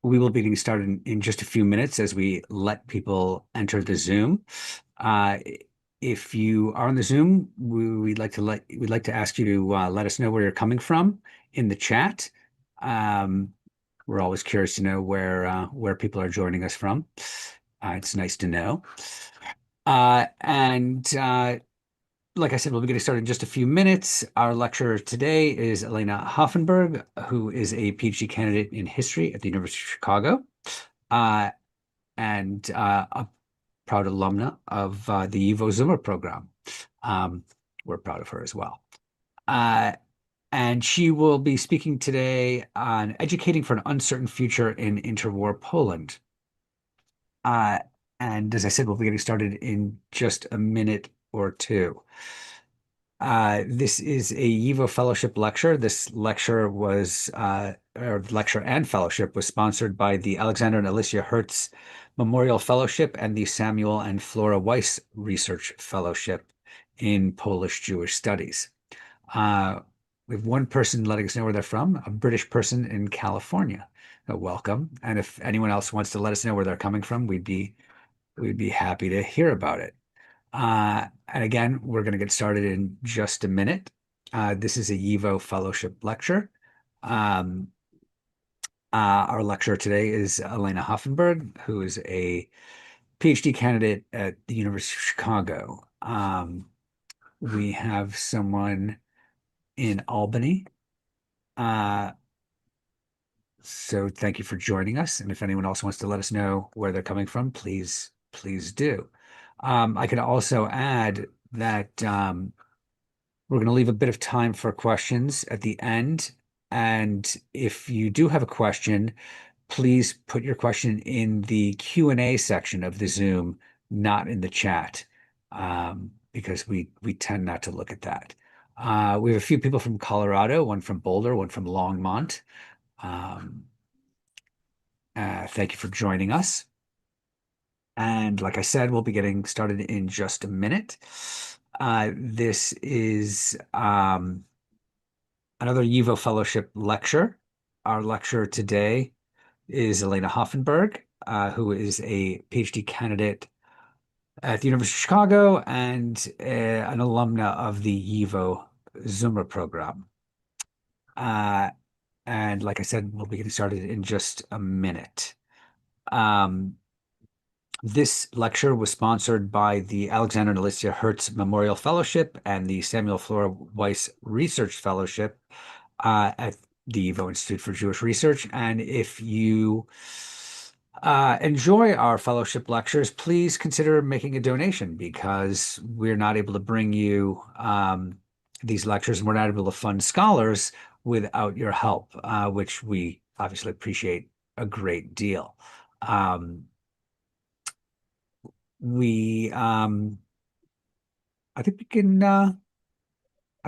We will be getting started in just a few minutes as we let people enter the Zoom. Uh, if you are on the Zoom, we'd like to ask you to let us know where you're coming from in the chat. Um, we're always curious to know where people are joining us from. It's nice to know. And like I said, we'll be getting started in just a few minutes. Our lecturer today is Elena Hoffenberg, who is a PhD candidate in history at the University of Chicago, uh, and a proud alumna of the Evo Zoomer program. Um, we're proud of her as well. Uh, and she will be speaking today on educating for an uncertain future in interwar Poland. Uh, and as I said, we'll be getting started in just a minute or two. This is a YIVO Fellowship lecture. This lecture or lecture and fellowship was sponsored by the Aleksander and Alicja Hertz Memorial Fellowship and the Samuel and Flora Weiss Research Fellowship in Polish Jewish Studies. We have one person letting us know where they're from, a British person in California. Welcome. And if anyone else wants to let us know where they're coming from, we'd be happy to hear about it. And again, we're going to get started in just a minute. This is a YIVO Fellowship lecture. Um, our lecturer today is Elena Hoffenberg, who is a PhD candidate at the University of Chicago. We have someone in Albany. So thank you for joining us. And if anyone else wants to let us know where they're coming from, please do. I can also add that we're going to leave a bit of time for questions at the end. And if you do have a question, please put your question in the Q&A section of the Zoom, not in the chat, because we tend not to look at that. We have a few people from Colorado, one from Boulder, one from Longmont. Thank you for joining us. And like I said, we'll be getting started in just a minute. This is another YIVO Fellowship lecture. Our lecturer today is Elena Hoffenberg, who is a PhD candidate at the University of Chicago and an alumna of the YIVO Zoomer program. And like I said, we'll be getting started in just a minute. This lecture was sponsored by the Aleksander and Alicja Hertz Memorial Fellowship and the Samuel Flora Weiss Research Fellowship at the YIVO Institute for Jewish Research. And if you enjoy our fellowship lectures, please consider making a donation because we're not able to bring you these lectures and we're not able to fund scholars without your help, which we obviously appreciate a great deal. I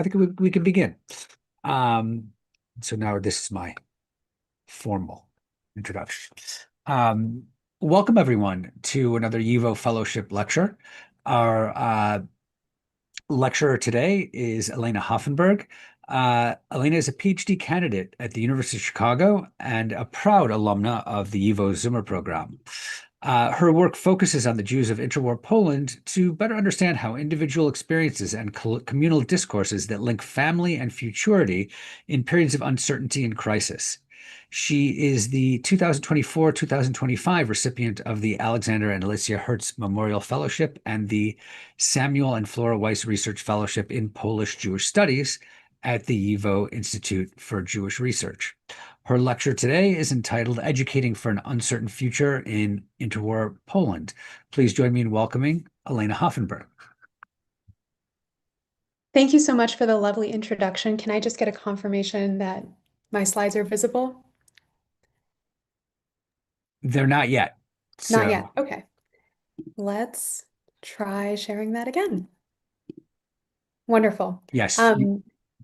think we can begin. So now this is my formal introduction. Welcome everyone to another YIVO Fellowship lecture. Our lecturer today is Elena Hoffenberg. Elena is a PhD candidate at the University of Chicago and a proud alumna of the YIVO Zoomer program. Her work focuses on the Jews of interwar Poland to better understand how individual experiences and communal discourses that link family and futurity in periods of uncertainty and crisis. She is the 2024-2025 recipient of the Aleksander and Alicja Hertz Memorial Fellowship and the Samuel and Flora Weiss Research Fellowship in Polish Jewish Studies at the YIVO Institute for Jewish Research. Her lecture today is entitled Educating for an Uncertain Future in Interwar Poland. Please join me in welcoming Elena Hoffenberg. Thank you so much for the lovely introduction. Can I just get a confirmation that my slides are visible? They're not yet. Not yet. Okay. Let's try sharing that again. Wonderful. Yes,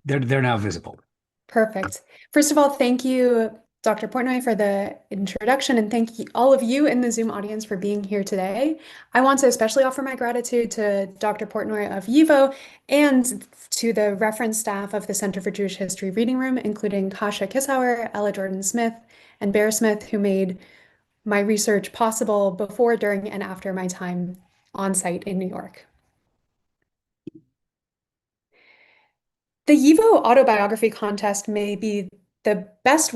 they're now visible. Perfect. First of all, thank you, Dr. Portnoy, for the introduction, and thank you, all of you in the Zoom audience for being here today. I want to especially offer my gratitude to Dr. Portnoy of YIVO and to the reference staff of the Center for Jewish History Reading Room, including Kasia Kishauer, Ella Jordan-Smith, and Bear Smith, who made my research possible before, during, and after my time on site in New York. The YIVO autobiography contest may be the best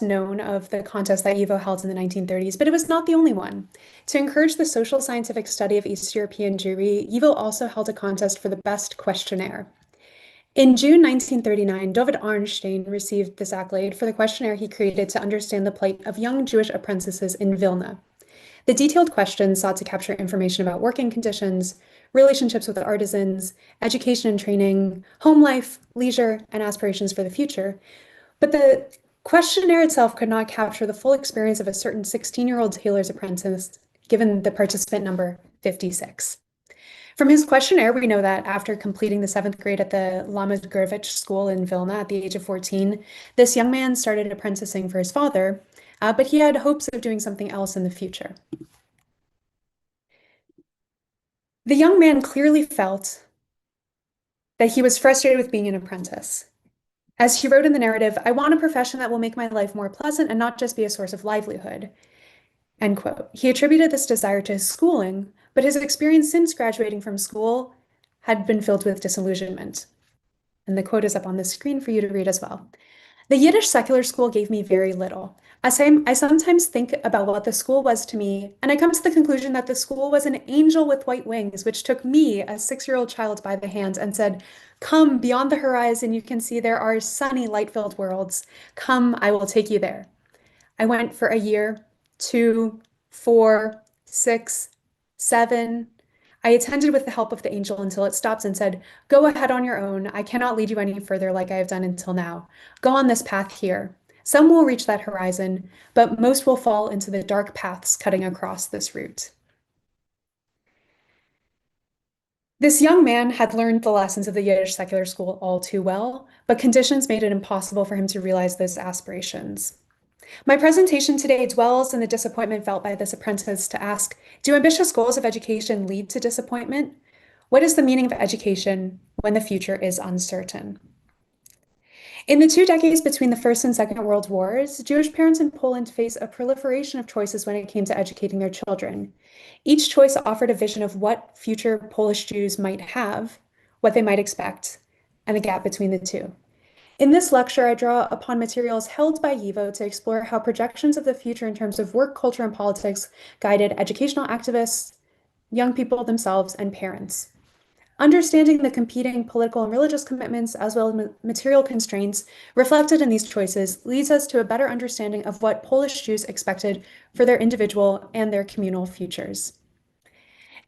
known of the contests that YIVO held in the 1930s, but it was not the only one. To encourage the social scientific study of East European Jewry, YIVO also held a contest for the best questionnaire. In June 1939, David Arnstein received this accolade for the questionnaire he created to understand the plight of young Jewish apprentices in Vilna. The detailed questions sought to capture information about working conditions, relationships with artisans, education and training, home life, leisure, and aspirations for the future. But the questionnaire itself could not capture the full experience of a certain 16-year-old tailor's apprentice, given the participant number 56. From his questionnaire, we know that after completing the 7th grade at the Lamed Gurevich school in Vilna at the age of 14, this young man started apprenticing for his father, but he had hopes of doing something else in the future. The young man clearly felt that he was frustrated with being an apprentice. As he wrote in the narrative, "I want a profession that will make my life more pleasant and not just be a source of livelihood." End quote. He attributed this desire to his schooling, but his experience since graduating from school had been filled with disillusionment. And the quote is up on the screen for you to read as well. "The Yiddish secular school gave me very little. I sometimes think about what the school was to me, and I come to the conclusion that the school was an angel with white wings, which took me, a 6-year-old child, by the hand and said, 'Come, beyond the horizon, you can see there are sunny, light-filled worlds. Come, I will take you there.' I went for a year, 2, 4, 6, 7. I attended with the help of the angel until it stopped and said, 'Go ahead on your own. I cannot lead you any further like I have done until now. Go on this path here. Some will reach that horizon, but most will fall into the dark paths cutting across this route.'" This young man had learned the lessons of the Yiddish secular school all too well, but conditions made it impossible for him to realize those aspirations. My presentation today dwells in the disappointment felt by this apprentice to ask, do ambitious goals of education lead to disappointment? What is the meaning of education when the future is uncertain? In the 2 decades between the First and Second World Wars, Jewish parents in Poland faced a proliferation of choices when it came to educating their children. Each choice offered a vision of what future Polish Jews might have, what they might expect, and the gap between the two. In this lecture, I draw upon materials held by YIVO to explore how projections of the future in terms of work, culture, and politics guided educational activists, young people themselves, and parents. Understanding the competing political and religious commitments, as well as material constraints reflected in these choices, leads us to a better understanding of what Polish Jews expected for their individual and their communal futures.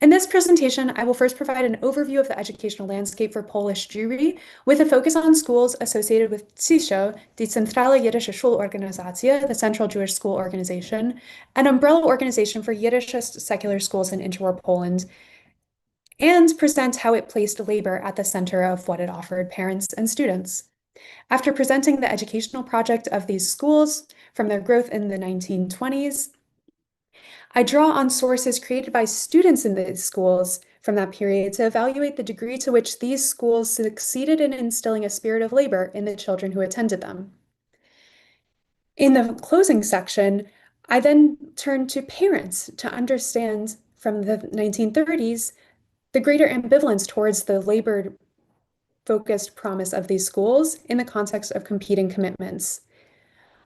In this presentation, I will first provide an overview of the educational landscape for Polish Jewry, with a focus on schools associated with TSYSHO, die Zentrale Jiddische Schulorganisatie, the Central Jewish School Organization, an umbrella organization for Yiddishist secular schools in interwar Poland, and present how it placed labor at the center of what it offered parents and students. After presenting the educational project of these schools from their growth in the 1920s, I draw on sources created by students in these schools from that period to evaluate the degree to which these schools succeeded in instilling a spirit of labor in the children who attended them. In the closing section, I then turn to parents to understand from the 1930s the greater ambivalence towards the labor-focused promise of these schools in the context of competing commitments.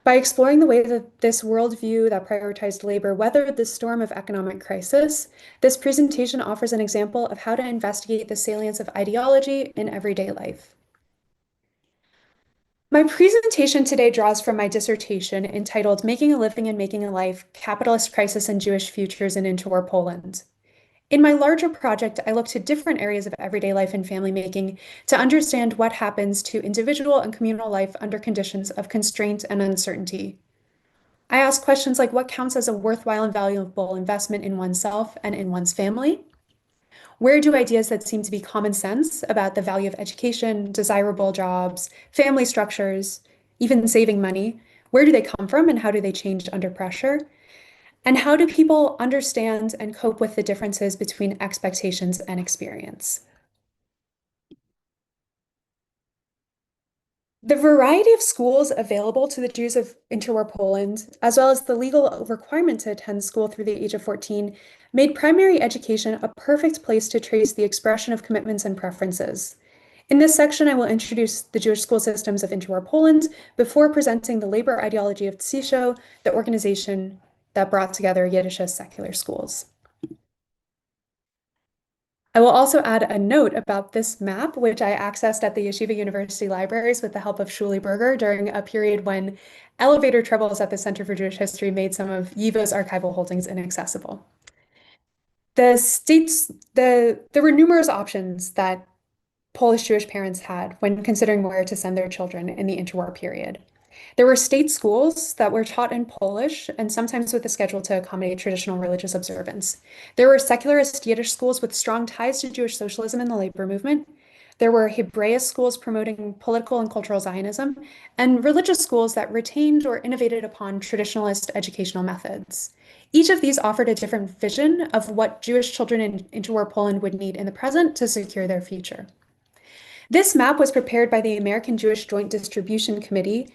By exploring the way that this worldview that prioritized labor weathered the storm of economic crisis, this presentation offers an example of how to investigate the salience of ideology in everyday life. My presentation today draws from my dissertation entitled "Making a Living and Making a Life, Capitalist Crisis and Jewish Futures in Interwar Poland." In my larger project, I look to different areas of everyday life and family making to understand what happens to individual and communal life under conditions of constraint and uncertainty. I ask questions like what counts as a worthwhile and valuable investment in oneself and in one's family? Where do ideas that seem to be common sense about the value of education, desirable jobs, family structures, even saving money, where do they come from and how do they change under pressure? And how do people understand and cope with the differences between expectations and experience? The variety of schools available to the Jews of interwar Poland, as well as the legal requirement to attend school through the age of 14, made primary education a perfect place to trace the expression of commitments and preferences. In this section, I will introduce the Jewish school systems of interwar Poland before presenting the labor ideology of TSYSHO, the organization that brought together Yiddish secular schools. I will also add a note about this map, which I accessed at the Yeshiva University libraries with the help of Shuli Berger during a period when elevator troubles at the Center for Jewish History made some of YIVO's archival holdings inaccessible. There were numerous options that Polish Jewish parents had when considering where to send their children in the interwar period. There were state schools that were taught in Polish and sometimes with a schedule to accommodate traditional religious observance. There were secularist Yiddish schools with strong ties to Jewish socialism and the labor movement. There were Hebraist schools promoting political and cultural Zionism, and religious schools that retained or innovated upon traditionalist educational methods. Each of these offered a different vision of what Jewish children in interwar Poland would need in the present to secure their future. This map was prepared by the American Jewish Joint Distribution Committee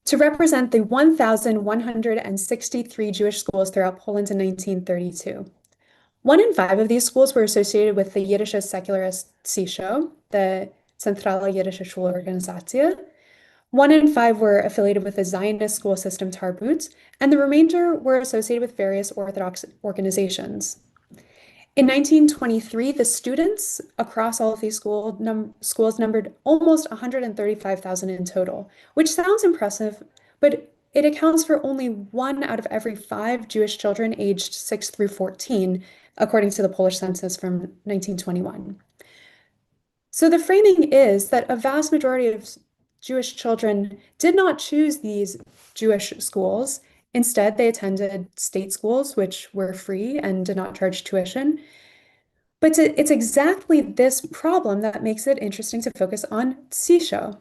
to represent the 1,163 Jewish schools throughout Poland in 1932. 1 in 5 of these schools were associated with the Yiddish secularist TSYSHO, the Zentrale Jiddische Schulorganisatie. 1 in 5 were affiliated with the Zionist school system Tarbut, and the remainder were associated with various Orthodox organizations. In 1923, the students across all of these schools numbered almost 135,000 in total, which sounds impressive, but it accounts for only 1 out of every 5 Jewish children aged 6 through 14, according to the Polish census from 1921. So the framing is that a vast majority of Jewish children did not choose these Jewish schools. Instead, they attended state schools, which were free and did not charge tuition. But it's exactly this problem that makes it interesting to focus on TSYSHO.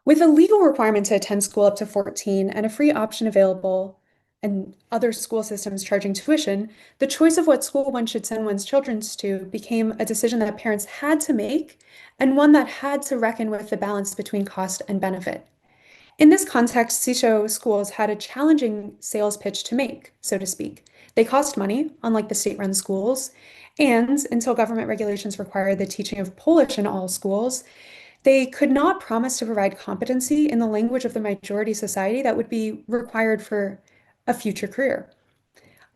With a legal requirement to attend school up to 14 and a free option available and other school systems charging tuition, the choice of what school one should send one's children to became a decision that parents had to make and one that had to reckon with the balance between cost and benefit. In this context, TSYSHO schools had a challenging sales pitch to make, so to speak. They cost money, unlike the state-run schools, and until government regulations required the teaching of Polish in all schools, they could not promise to provide competency in the language of the majority society that would be required for a future career.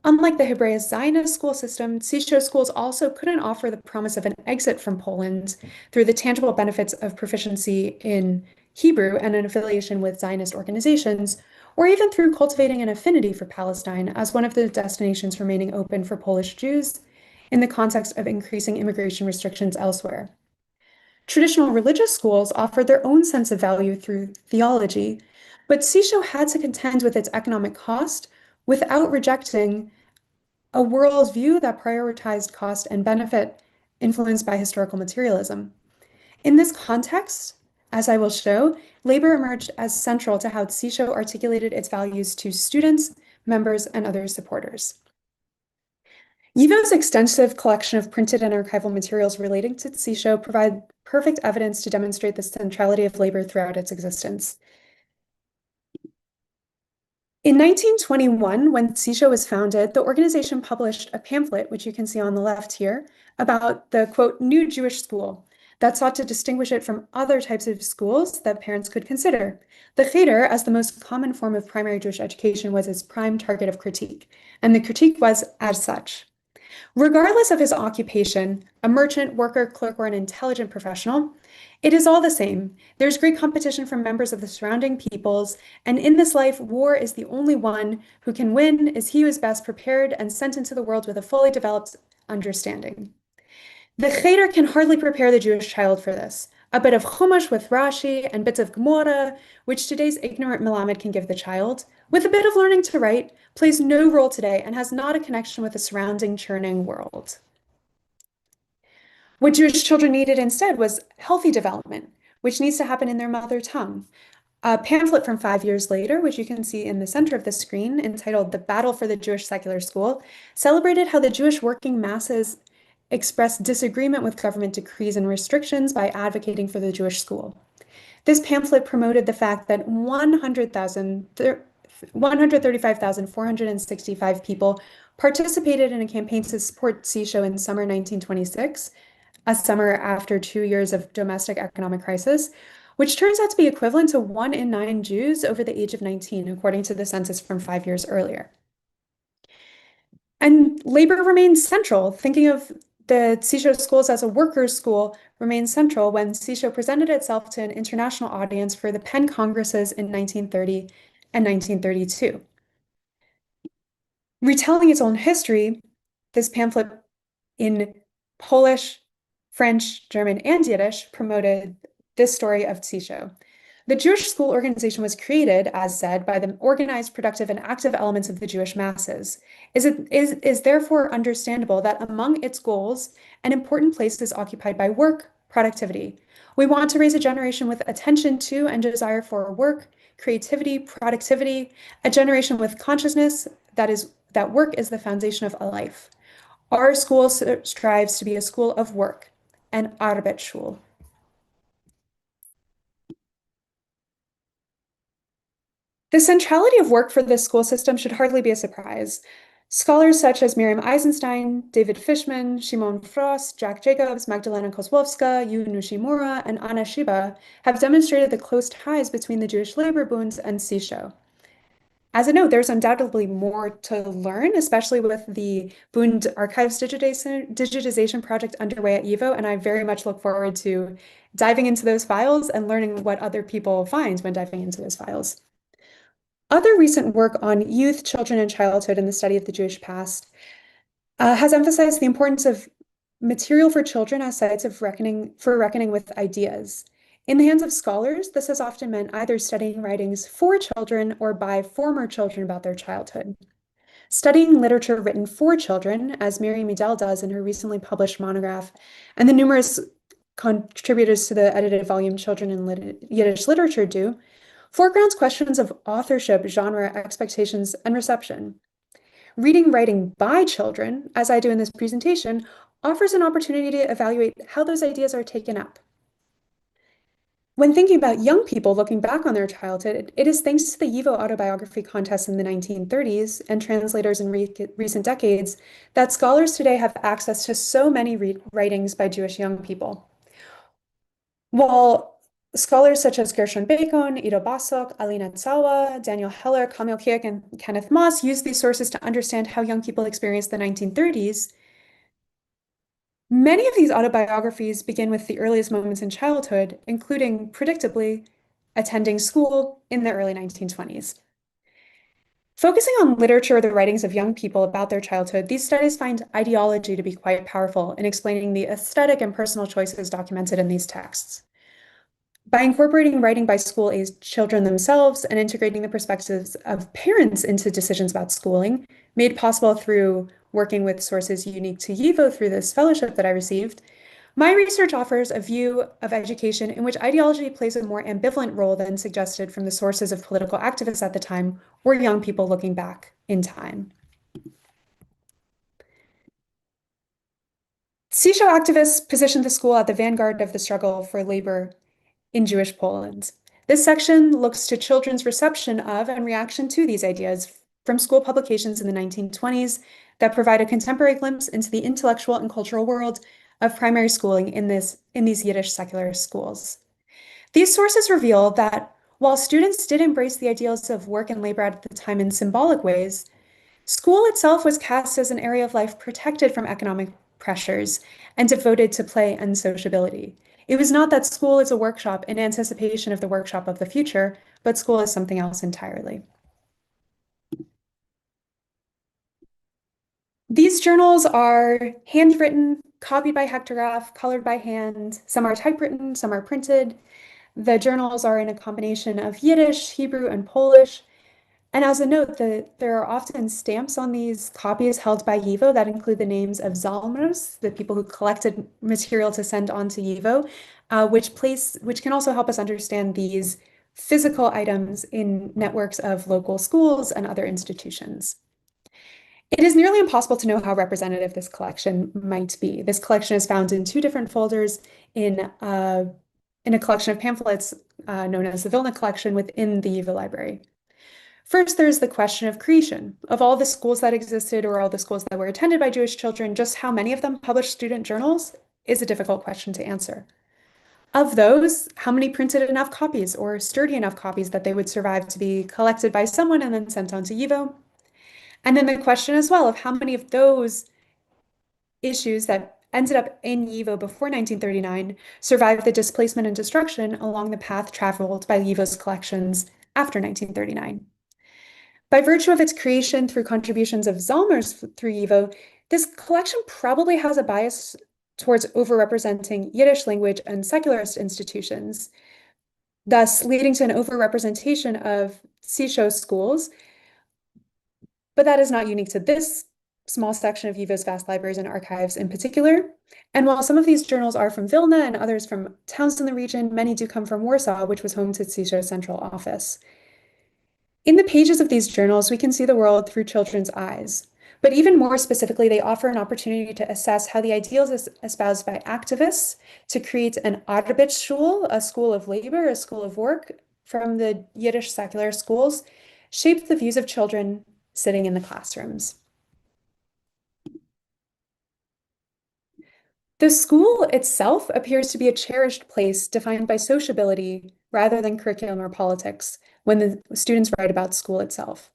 Unlike the Hebraist Zionist school system, TSYSHO schools also couldn't offer the promise of an exit from Poland through the tangible benefits of proficiency in Hebrew and an affiliation with Zionist organizations, or even through cultivating an affinity for Palestine as one of the destinations remaining open for Polish Jews in the context of increasing immigration restrictions elsewhere. Traditional religious schools offered their own sense of value through theology, but TSYSHO had to contend with its economic cost without rejecting a worldview that prioritized cost and benefit influenced by historical materialism. In this context, as I will show, labor emerged as central to how TSYSHO articulated its values to students, members, and other supporters. YIVO's extensive collection of printed and archival materials relating to TSYSHO provide perfect evidence to demonstrate the centrality of labor throughout its existence. In 1921, when TSYSHO was founded, the organization published a pamphlet, which you can see on the left here, about the, quote, new Jewish school that sought to distinguish it from other types of schools that parents could consider. The Cheder, as the most common form of primary Jewish education, was its prime target of critique, and the critique was as such. Regardless of his occupation, a merchant, worker, clerk, or an intelligent professional, it is all the same. There's great competition from members of the surrounding peoples, and in this life, war is the only one who can win is he who is best prepared and sent into the world with a fully developed understanding. The Cheder can hardly prepare the Jewish child for this. A bit of Chumash with Rashi and bits of Gemara, which today's ignorant Melamed can give the child, with a bit of learning to write, plays no role today and has not a connection with the surrounding churning world. What Jewish children needed instead was healthy development, which needs to happen in their mother tongue. A pamphlet from 5 years later, which you can see in the center of the screen, entitled The Battle for the Jewish Secular School, celebrated how the Jewish working masses expressed disagreement with government decrees and restrictions by advocating for the Jewish school. This pamphlet promoted the fact that 135,465 people participated in a campaign to support TSYSHO in summer 1926, a summer after 2 years of domestic economic crisis, which turns out to be equivalent to 1 in 9 Jews over the age of 19, according to the census from 5 years earlier. And labor remains central. Thinking of the TSYSHO schools as a workers' school remains central when TSYSHO presented itself to an international audience for the Penn Congresses in 1930 and 1932. Retelling its own history, this pamphlet in Polish, French, German, and Yiddish promoted this story of TSYSHO. The Jewish school organization was created, as said, by the organized, productive, and active elements of the Jewish masses. Is therefore understandable that among its goals, an important place is occupied by work, productivity. We want to raise a generation with attention to and desire for work, creativity, productivity, a generation with consciousness that work is the foundation of a life. Our school strives to be a school of work, an Arbeitsschule. The centrality of work for this school system should hardly be a surprise. Scholars such as Miriam Eisenstein, David Fishman, Shimon Frost, Jack Jacobs, Magdalena Kozłowska, Yu Nishimura, and Anna Shiba have demonstrated the close ties between the Jewish labor Bunds and TSYSHO. As a note, there's undoubtedly more to learn, especially with the Bund archives digitization project underway at YIVO, and I very much look forward to diving into those files and learning what other people find when diving into those files. Other recent work on youth, children, and childhood in the study of the Jewish past has emphasized the importance of material for children as sites of reckoning with ideas. In the hands of scholars, this has often meant either studying writings for children or by former children about their childhood. Studying literature written for children, as Miriam Edel does in her recently published monograph, and the numerous contributors to the edited volume Children in Yiddish Literature do, foregrounds questions of authorship, genre, expectations, and reception. Reading writing by children, as I do in this presentation, offers an opportunity to evaluate how those ideas are taken up. When thinking about young people looking back on their childhood, it is thanks to the YIVO autobiography contest in the 1930s and translators in recent decades that scholars today have access to so many writings by Jewish young people. While scholars such as Gershon Bacon, Ido Basok, Alina Tsawa, Daniel Heller, Kamil Kirk, and Kenneth Moss use these sources to understand how young people experienced the 1930s, many of these autobiographies begin with the earliest moments in childhood, including, predictably, attending school in the early 1920s. Focusing on literature or the writings of young people about their childhood, these studies find ideology to be quite powerful in explaining the aesthetic and personal choices documented in these texts. By incorporating writing by school-aged children themselves and integrating the perspectives of parents into decisions about schooling, made possible through working with sources unique to YIVO through this fellowship that I received, my research offers a view of education in which ideology plays a more ambivalent role than suggested from the sources of political activists at the time or young people looking back in time. TSYSHO activists positioned the school at the vanguard of the struggle for labor in Jewish Poland. This section looks to children's reception of and reaction to these ideas from school publications in the 1920s that provide a contemporary glimpse into the intellectual and cultural world of primary schooling in these Yiddish secularist schools. These sources reveal that while students did embrace the ideals of work and labor at the time in symbolic ways, school itself was cast as an area of life protected from economic pressures and devoted to play and sociability. It was not that school is a workshop in anticipation of the workshop of the future, but school is something else entirely. These journals are handwritten, copied by hectograph, colored by hand. Some are typewritten, some are printed. The journals are in a combination of Yiddish, Hebrew, and Polish. And as a note, there are often stamps on these copies held by YIVO that include the names of Zalmers, the people who collected material to send on to YIVO, which can also help us understand these physical items in networks of local schools and other institutions. It is nearly impossible to know how representative this collection might be. This collection is found in two different folders in in a collection of pamphlets known as the Vilna Collection within the Yiddish Library. First, there's the question of creation. Of all the schools that existed or all the schools that were attended by Jewish children, just how many of them published student journals is a difficult question to answer. Of those, how many printed enough copies or sturdy enough copies that they would survive to be collected by someone and then sent on to YIVO? And then the question as well of how many of those issues that ended up in YIVO before 1939 survived the displacement and destruction along the path traveled by YIVO's collections after 1939. By virtue of its creation through contributions of Zalmer's through YIVO, this collection probably has a bias towards overrepresenting Yiddish language and secularist institutions, thus leading to an overrepresentation of TSYSHO schools. But that is not unique to this small section of YIVO's vast libraries and archives in particular. And while some of these journals are from Vilna and others from towns in the region, many do come from Warsaw, which was home to TSYSHO's central office. In the pages of these journals, we can see the world through children's eyes. But even more specifically, they offer an opportunity to assess how the ideals espoused by activists to create an Arbeitsschule, a school of labor, a school of work, from the Yiddish secular schools, shaped the views of children sitting in the classrooms. The school itself appears to be a cherished place defined by sociability rather than curriculum or politics when the students write about school itself.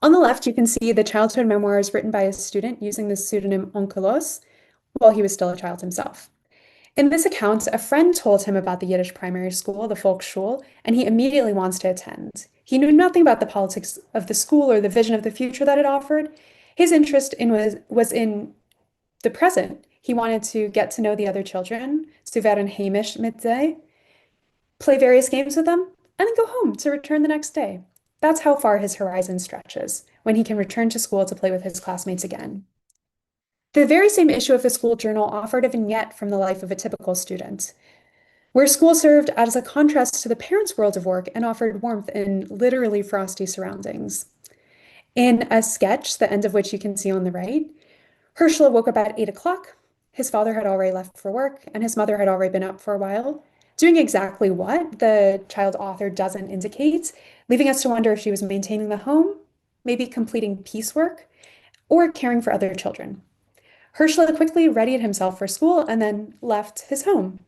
On the left, you can see the childhood memoirs written by a student using the pseudonym Onkelos while he was still a child himself. In this account, a friend told him about the Yiddish primary school, the Volksschule, and he immediately wants to attend. He knew nothing about the politics of the school or the vision of the future that it offered. His interest was in the present. He wanted to get to know the other children, zu werden heimisch mit sie, play various games with them, and then go home to return the next day. That's how far his horizon stretches, when he can return to school to play with his classmates again. The very same issue of the school journal offered a vignette from the life of a typical student, where school served as a contrast to the parents' world of work and offered warmth in literally frosty surroundings. In a sketch, the end of which you can see on the right, Herschel woke up at 8 o'clock. His father had already left for work, and his mother had already been up for a while, doing exactly what the child author doesn't indicate, leaving us to wonder if she was maintaining the home, maybe completing piecework, or caring for other children. Herschel quickly readied himself for school and then left his home.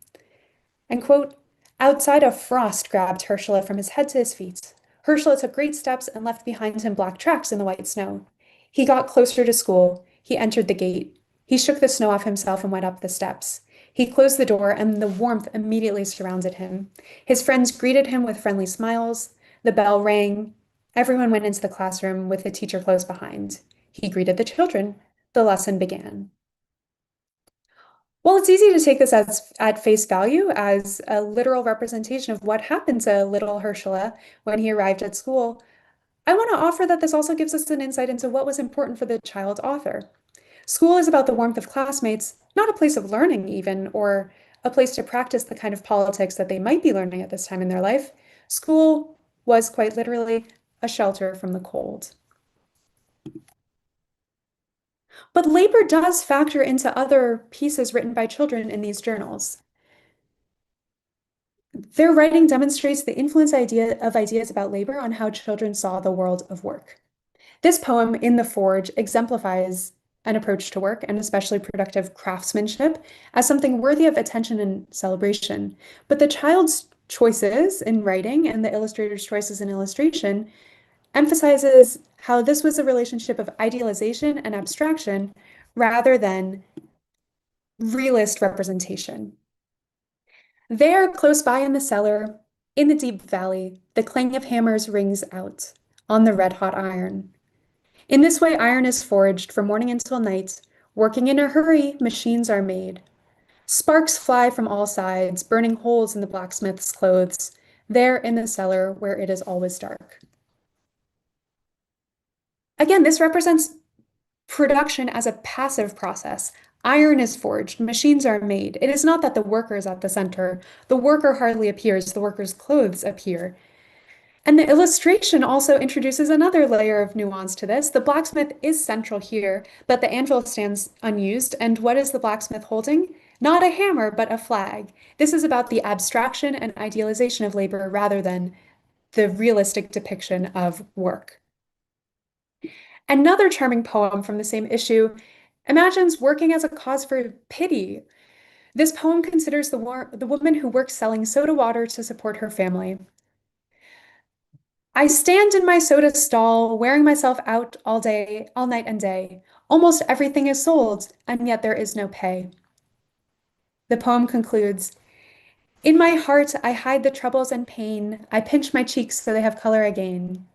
And quote, outside a frost grabbed Herschel from his head to his feet. Herschel took great steps and left behind him black tracks in the white snow. He got closer to school. He entered the gate. He shook the snow off himself and went up the steps. He closed the door and the warmth immediately surrounded him. His friends greeted him with friendly smiles. The bell rang. Everyone went into the classroom with the teacher close behind. He greeted the children. The lesson began. While it's easy to take this as at face value as a literal representation of what happened to little Herschel when he arrived at school, I want to offer that this also gives us an insight into what was important for the child author. School is about the warmth of classmates, not a place of learning even, or a place to practice the kind of politics that they might be learning at this time in their life. School was quite literally a shelter from the cold. But labor does factor into other pieces written by children in these journals. Their writing demonstrates the influence of ideas about labor on how children saw the world of work. This poem, In the Forge, exemplifies an approach to work and especially productive craftsmanship as something worthy of attention and celebration. But the child's choices in writing and the illustrator's choices in illustration emphasizes how this was a relationship of idealization and abstraction rather than realist representation. There, close by in the cellar, in the deep valley, the clang of hammers rings out on the red-hot iron. In this way, iron is forged from morning until night. Working in a hurry, machines are made. Sparks fly from all sides, burning holes in the blacksmith's clothes, there in the cellar where it is always dark. Again, this represents production as a passive process. Iron is forged, machines are made. It is not that the worker is at the center. The worker hardly appears, the worker's clothes appear. And the illustration also introduces another layer of nuance to this. The blacksmith is central here, but the anvil stands unused. And what is the blacksmith holding? Not a hammer, but a flag. This is about the abstraction and idealization of labor rather than the realistic depiction of work. Another charming poem from the same issue imagines working as a cause for pity. This poem considers the woman who works selling soda water to support her family. I stand in my soda stall, wearing myself out all day, all night and day. Almost everything is sold, and yet there is no pay. The poem concludes, in my heart, I hide the troubles and pain. I pinch my cheeks so they have color again.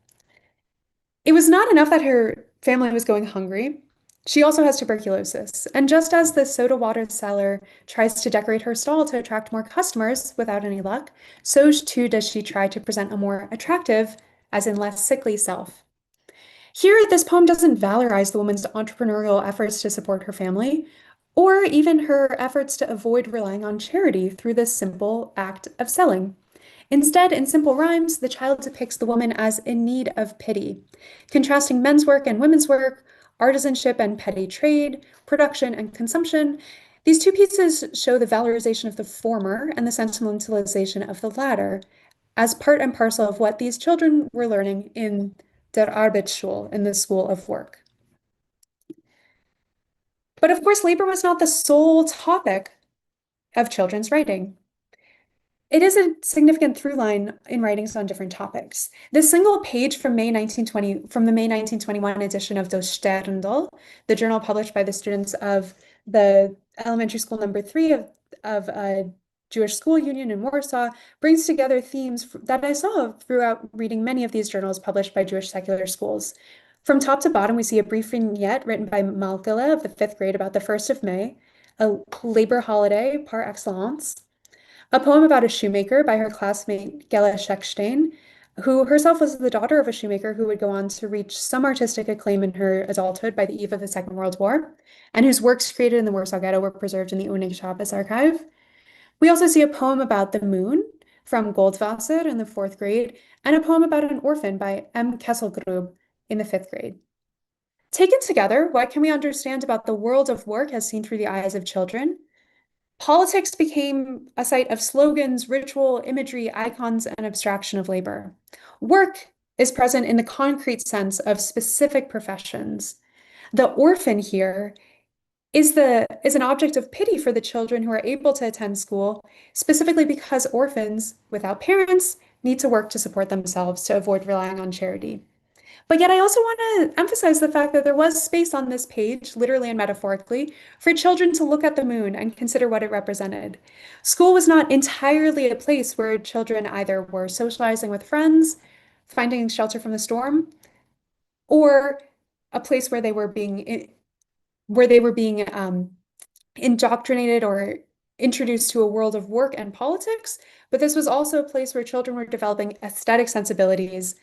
It was not enough that her family was going hungry. She also has tuberculosis. And just as the soda water seller tries to decorate her stall to attract more customers without any luck, so too does she try to present a more attractive, as in less sickly self. Here, this poem doesn't valorize the woman's entrepreneurial efforts to support her family, or even her efforts to avoid relying on charity through this simple act of selling. Instead, in simple rhymes, the child depicts the woman as in need of pity, contrasting men's work and women's work, artisanship and petty trade, production and consumption. These two pieces show the valorization of the former and the sentimentalization of the latter as part and parcel of what these children were learning in der Arbeitsschule, in the school of work. But of course, labor was not the sole topic of children's writing. It is a significant through line in writings on different topics. This single page from from the May 1921 edition of Das Sterndl, the journal published by the students of the elementary school number 3 of a Jewish school union in Warsaw, brings together themes that I saw throughout reading many of these journals published by Jewish secular schools. From top to bottom, we see a brief vignette written by Malkele of the 5th grade about the 1st of May, a labor holiday par excellence. A poem about a shoemaker by her classmate Gela Scheckstein, who herself was the daughter of a shoemaker who would go on to reach some artistic acclaim in her adulthood by the eve of the Second World War, and whose works created in the Warsaw Ghetto were preserved in the Unig Shabbos archive. We also see a poem about the moon from Goldwasser in the 4th grade, and a poem about an orphan by M. Kesselgrub in the 5th grade. Taken together, what can we understand about the world of work as seen through the eyes of children? Politics became a site of slogans, ritual, imagery, icons, and abstraction of labor. Work is present in the concrete sense of specific professions. The orphan here is an object of pity for the children who are able to attend school, specifically because orphans without parents need to work to support themselves to avoid relying on charity. But yet I also want to emphasize the fact that there was space on this page, literally and metaphorically, for children to look at the moon and consider what it represented. School was not entirely a place where children either were socializing with friends, finding shelter from the storm, or a place where they were being indoctrinated or introduced to a world of work and politics. But this was also a place where children were developing aesthetic sensibilities,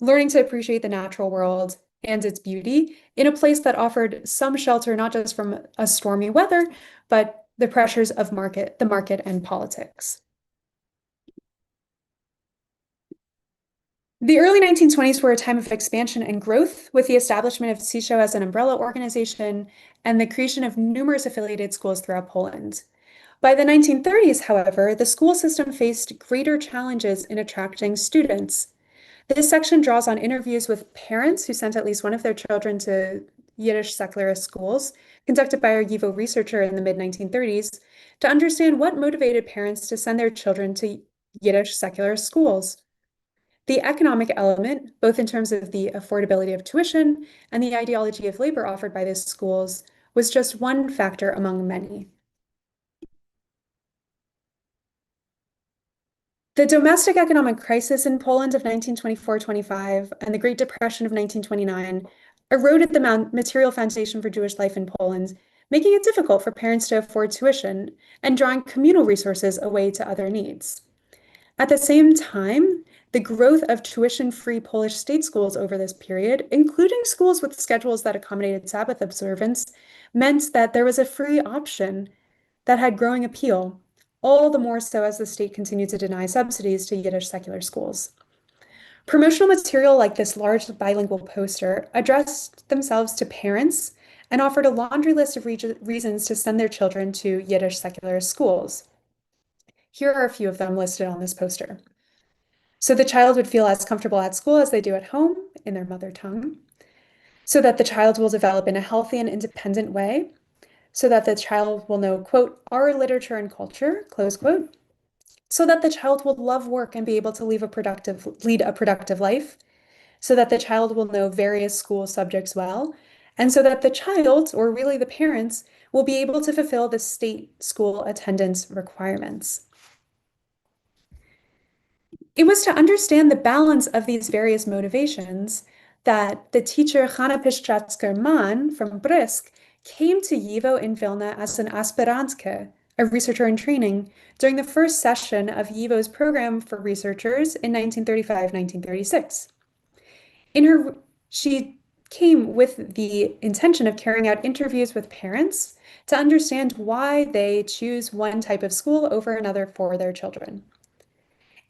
learning to appreciate the natural world and its beauty in a place that offered some shelter, not just from a stormy weather, but the pressures of the market and politics. The early 1920s were a time of expansion and growth, with the establishment of TSYSHO as an umbrella organization and the creation of numerous affiliated schools throughout Poland. By the 1930s, however, the school system faced greater challenges in attracting students. This section draws on interviews with parents who sent at least one of their children to Yiddish secularist schools, conducted by a YIVO researcher in the mid-1930s, to understand what motivated parents to send their children to Yiddish secular schools. The economic element, both in terms of the affordability of tuition and the ideology of labor offered by these schools, was just one factor among many. The domestic economic crisis in Poland of 1924-25 and the Great Depression of 1929 eroded the material foundation for Jewish life in Poland, making it difficult for parents to afford tuition and drawing communal resources away to other needs. At the same time, the growth of tuition-free Polish state schools over this period, including schools with schedules that accommodated Sabbath observance, meant that there was a free option that had growing appeal, all the more so as the state continued to deny subsidies to Yiddish secular schools. Promotional material like this large bilingual poster addressed themselves to parents and offered a laundry list of reasons to send their children to Yiddish secularist schools. Here are a few of them listed on this poster. So the child would feel as comfortable at school as they do at home in their mother tongue, so that the child will develop in a healthy and independent way, so that the child will know, quote, our literature and culture, close quote, so that the child will love work and be able to lead a productive life, so that the child will know various school subjects well, and so that the child, or really the parents, will be able to fulfill the state school attendance requirements. It was to understand the balance of these various motivations that the teacher Hanna Piszczatsker-Mann from Brisk came to YIVO in Vilna as an aspirantke, a researcher in training, during the first session of YIVO's program for researchers in 1935-1936. She came with the intention of carrying out interviews with parents to understand why they choose one type of school over another for their children.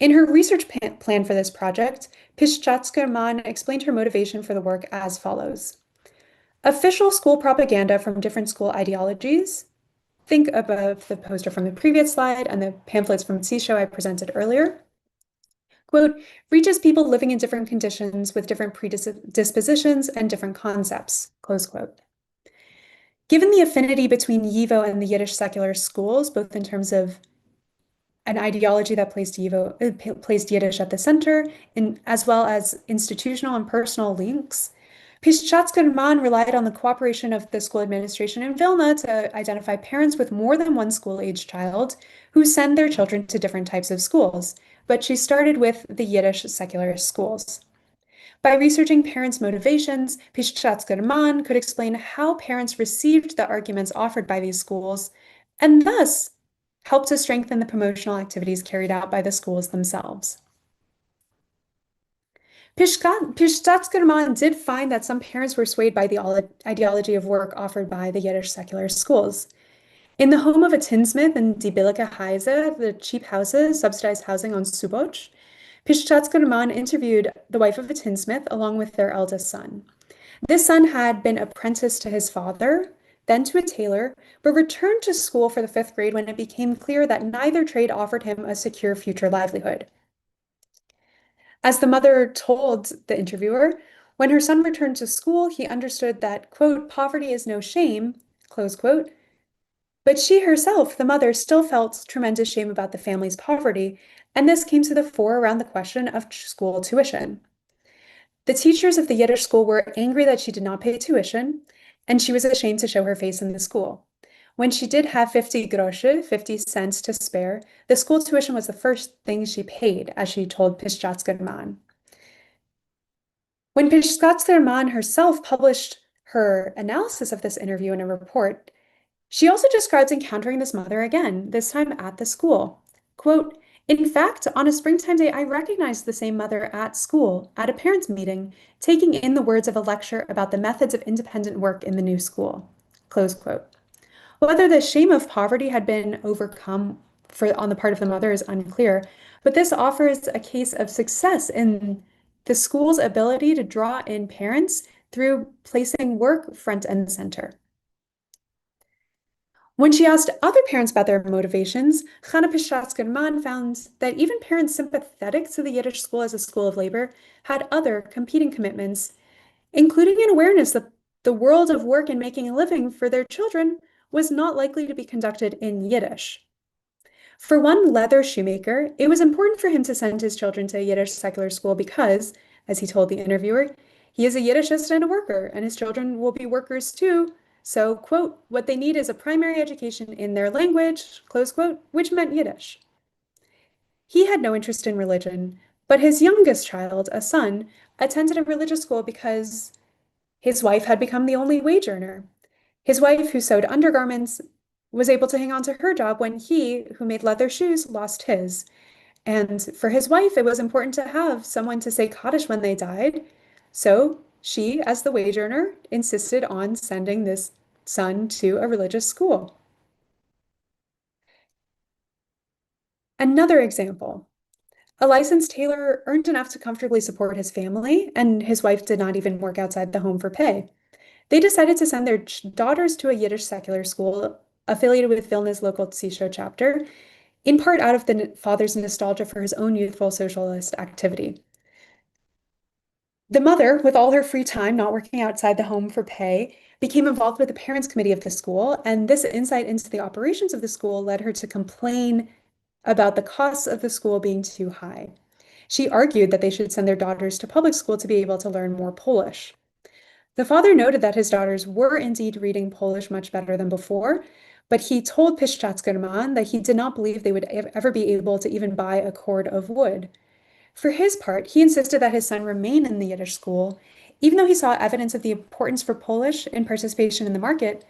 In her research plan for this project, Piszczatsker-Mann explained her motivation for the work as follows. Official school propaganda from different school ideologies, think above the poster from the previous slide and the pamphlets from TSYSHO I presented earlier, quote, reaches people living in different conditions with different predispositions and different concepts, close quote. Given the affinity between YIVO and the Yiddish secular schools, both in terms of an ideology that placed Yiddish at the center, as well as institutional and personal links, Piszczatsker-Mann relied on the cooperation of the school administration in Vilna to identify parents with more than one school-age child who send their children to different types of schools, but she started with the Yiddish secularist schools. By researching parents' motivations, Piszczatsker-Mann could explain how parents received the arguments offered by these schools, and thus help to strengthen the promotional activities carried out by the schools themselves. Piszczatsker-Mann did find that some parents were swayed by the ideology of work offered by the Yiddish secular schools. In the home of a tinsmith in Die Billige Heise, the cheap houses, subsidized housing on Suboc, Piszczatsker-Mann interviewed the wife of a tinsmith along with their eldest son. This son had been apprenticed to his father, then to a tailor, but returned to school for the 5th grade when it became clear that neither trade offered him a secure future livelihood. As the mother told the interviewer, when her son returned to school, he understood that, quote, poverty is no shame, close quote. But she herself, the mother, still felt tremendous shame about the family's poverty, and this came to the fore around the question of school tuition. The teachers of the Yiddish school were angry that she did not pay tuition, and she was ashamed to show her face in the school. When she did have 50 grosze, 50 cents to spare, the school tuition was the first thing she paid, as she told Piszczatsker-Mann. When Piszczatsker-Mann herself published her analysis of this interview in a report, she also describes encountering this mother again, this time at the school. Quote, in fact, on a springtime day, I recognized the same mother at school, at a parents' meeting, taking in the words of a lecture about the methods of independent work in the new school. Close quote. Whether the shame of poverty had been overcome on the part of the mother is unclear, but this offers a case of success in the school's ability to draw in parents through placing work front and center. When she asked other parents about their motivations, Hanna Piszczatsker-Mann found that even parents sympathetic to the Yiddish school as a school of labor had other competing commitments, including an awareness that the world of work and making a living for their children was not likely to be conducted in Yiddish. For one leather shoemaker, it was important for him to send his children to a Yiddish secular school because, as he told the interviewer, he is a Yiddishist and a worker, and his children will be workers too. So, quote, what they need is a primary education in their language, close quote, which meant Yiddish. He had no interest in religion, but his youngest child, a son, attended a religious school because his wife had become the only wage earner. His wife, who sewed undergarments, was able to hang on to her job when he, who made leather shoes, lost his. And for his wife, it was important to have someone to say Kaddish when they died. So she, as the wage earner, insisted on sending this son to a religious school. Another example, a licensed tailor earned enough to comfortably support his family, and his wife did not even work outside the home for pay. They decided to send their daughters to a Yiddish secular school affiliated with Vilna's local TSYSHO chapter, in part out of the father's nostalgia for his own youthful socialist activity. The mother, with all her free time not working outside the home for pay, became involved with the parents' committee of the school, and this insight into the operations of the school led her to complain about the costs of the school being too high. She argued that they should send their daughters to public school to be able to learn more Polish. The father noted that his daughters were indeed reading Polish much better than before, but he told Piszczatska that he did not believe they would ever be able to even buy a cord of wood. For his part, he insisted that his son remain in the Yiddish school, even though he saw evidence of the importance for Polish in participation in the market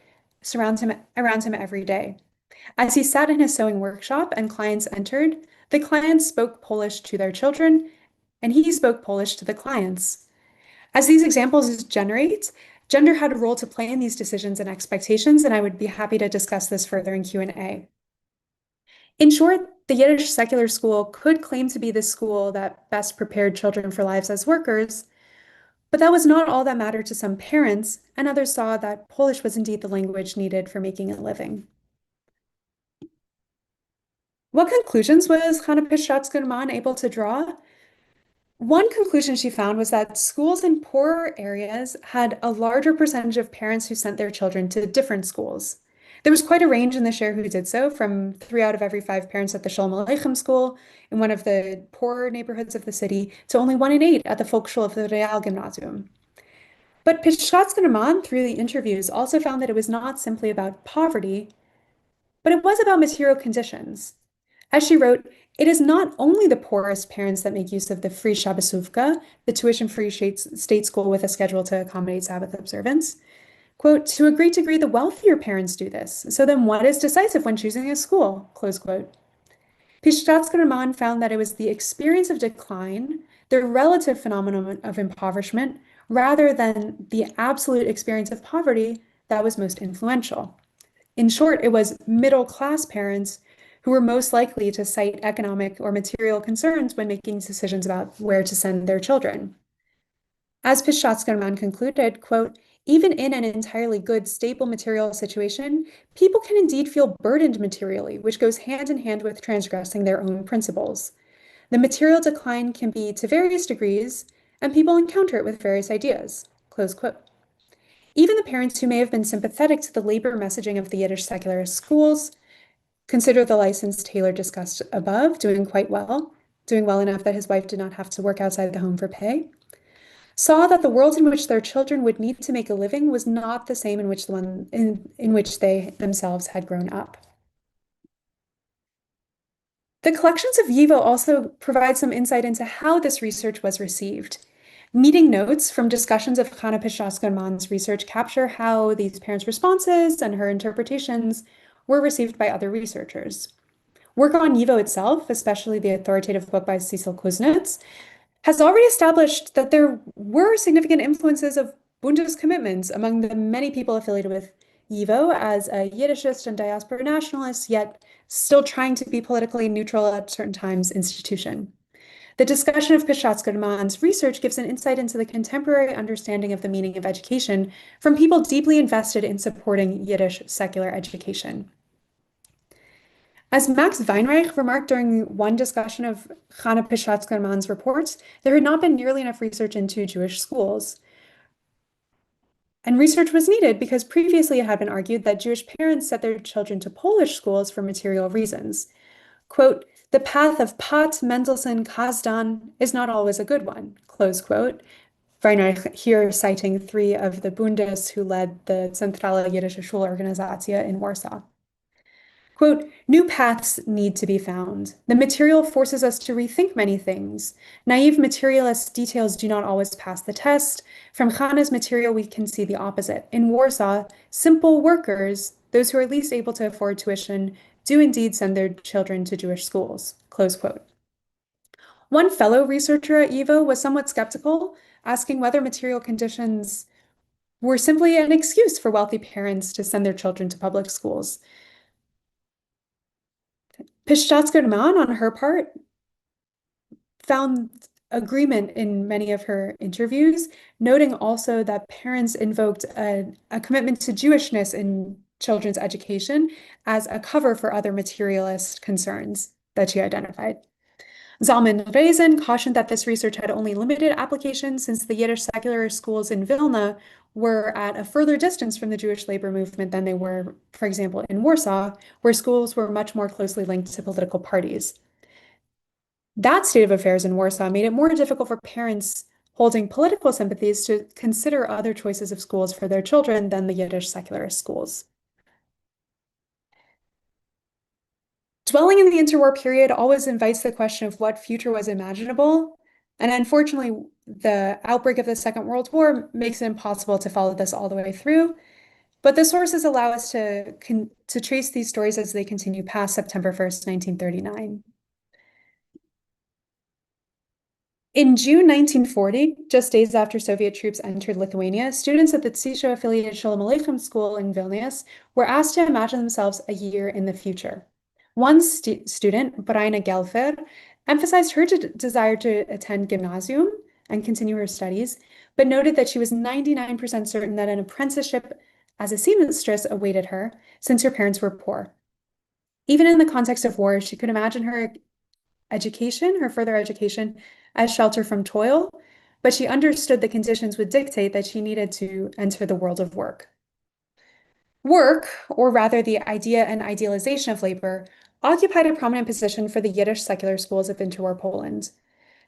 around him every day. As he sat in his sewing workshop and clients entered, the clients spoke Polish to their children, and he spoke Polish to the clients. As these examples generate, gender had a role to play in these decisions and expectations, and I would be happy to discuss this further in Q&A. In short, the Yiddish secular school could claim to be the school that best prepared children for lives as workers, but that was not all that mattered to some parents, and others saw that Polish was indeed the language needed for making a living. What conclusions was Hanna Piszczatska able to draw? One conclusion she found was that schools in poorer areas had a larger percentage of parents who sent their children to different schools. There was quite a range in the share who did so, from 3 out of every 5 parents at the Sholem Aleichem school in one of the poorer neighborhoods of the city to only 1 in 8 at the Volksschule of the Real Gymnasium. But Piszczatska through the interviews, also found that it was not simply about poverty, but it was about material conditions. As she wrote, it is not only the poorest parents that make use of the free Shabbosuvka, the tuition-free state school with a schedule to accommodate Sabbath observance. Quote, to a great degree, the wealthier parents do this. So then what is decisive when choosing a school? Close quote. Piszczatska found that it was the experience of decline, the relative phenomenon of impoverishment, rather than the absolute experience of poverty that was most influential. In short, it was middle-class parents who were most likely to cite economic or material concerns when making decisions about where to send their children. As Piszczatska concluded, quote, even in an entirely good, stable material situation, people can indeed feel burdened materially, which goes hand in hand with transgressing their own principles. The material decline can be to various degrees, and people encounter it with various ideas, close quote. Even the parents who may have been sympathetic to the labor messaging of the Yiddish secularist schools, consider the license Taylor discussed above doing well enough that his wife did not have to work outside the home for pay, saw that the world in which their children would need to make a living was not the same in which they themselves had grown up. The collections of YIVO also provide some insight into how this research was received. Meeting notes from discussions of Hanna Piszczatska research capture how these parents' responses and her interpretations were received by other researchers. Work on YIVO itself, especially the authoritative book by Cecil Kuznets, has already established that there were significant influences of Bundes commitments among the many people affiliated with YIVO as a Yiddishist and diaspora nationalist, yet still trying to be politically neutral at certain times institution. The discussion of Piszczatska research gives an insight into the contemporary understanding of the meaning of education from people deeply invested in supporting Yiddish secular education. As Max Weinreich remarked during one discussion of Hanna Piszczatska reports, there had not been nearly enough research into Jewish schools. And research was needed because previously it had been argued that Jewish parents set their children to Polish schools for material reasons. Quote, the path of Pat, Mendelssohn, Kazdan is not always a good one, close quote. Weinreich here citing 3 of the Bundes who led the Zentrale Jiddische Schulorganisatie in Warsaw. Quote, new paths need to be found. The material forces us to rethink many things. Naive materialist details do not always pass the test. From Hanna's material, we can see the opposite. In Warsaw, simple workers, those who are least able to afford tuition, do indeed send their children to Jewish schools, close quote. One fellow researcher at YIVO was somewhat skeptical, asking whether material conditions were simply an excuse for wealthy parents to send their children to public schools. Piszczatska on her part, found agreement in many of her interviews, noting also that parents invoked a commitment to Jewishness in children's education as a cover for other materialist concerns that she identified. Zalman Rezen cautioned that this research had only limited application since the Yiddish secular schools in Vilna were at a further distance from the Jewish labor movement than they were, for example, in Warsaw, where schools were much more closely linked to political parties. That state of affairs in Warsaw made it more difficult for parents holding political sympathies to consider other choices of schools for their children than the Yiddish secularist schools. Dwelling in the interwar period always invites the question of what future was imaginable, and unfortunately, the outbreak of the Second World War makes it impossible to follow this all the way through. But the sources allow us to trace these stories as they continue past September 1st, 1939. In June 1940, just days after Soviet troops entered Lithuania, students at the TSYSHO affiliated Shalom Aleichem school in Vilnius were asked to imagine themselves a year in the future. One student, Braina Gelfer, emphasized her desire to attend gymnasium and continue her studies, but noted that she was 99% certain that an apprenticeship as a seamstress awaited her, since her parents were poor. Even in the context of war, she could imagine her education, her further education, as shelter from toil, but she understood the conditions would dictate that she needed to enter the world of work. Work, or rather the idea and idealization of labor, occupied a prominent position for the Yiddish secular schools of interwar Poland.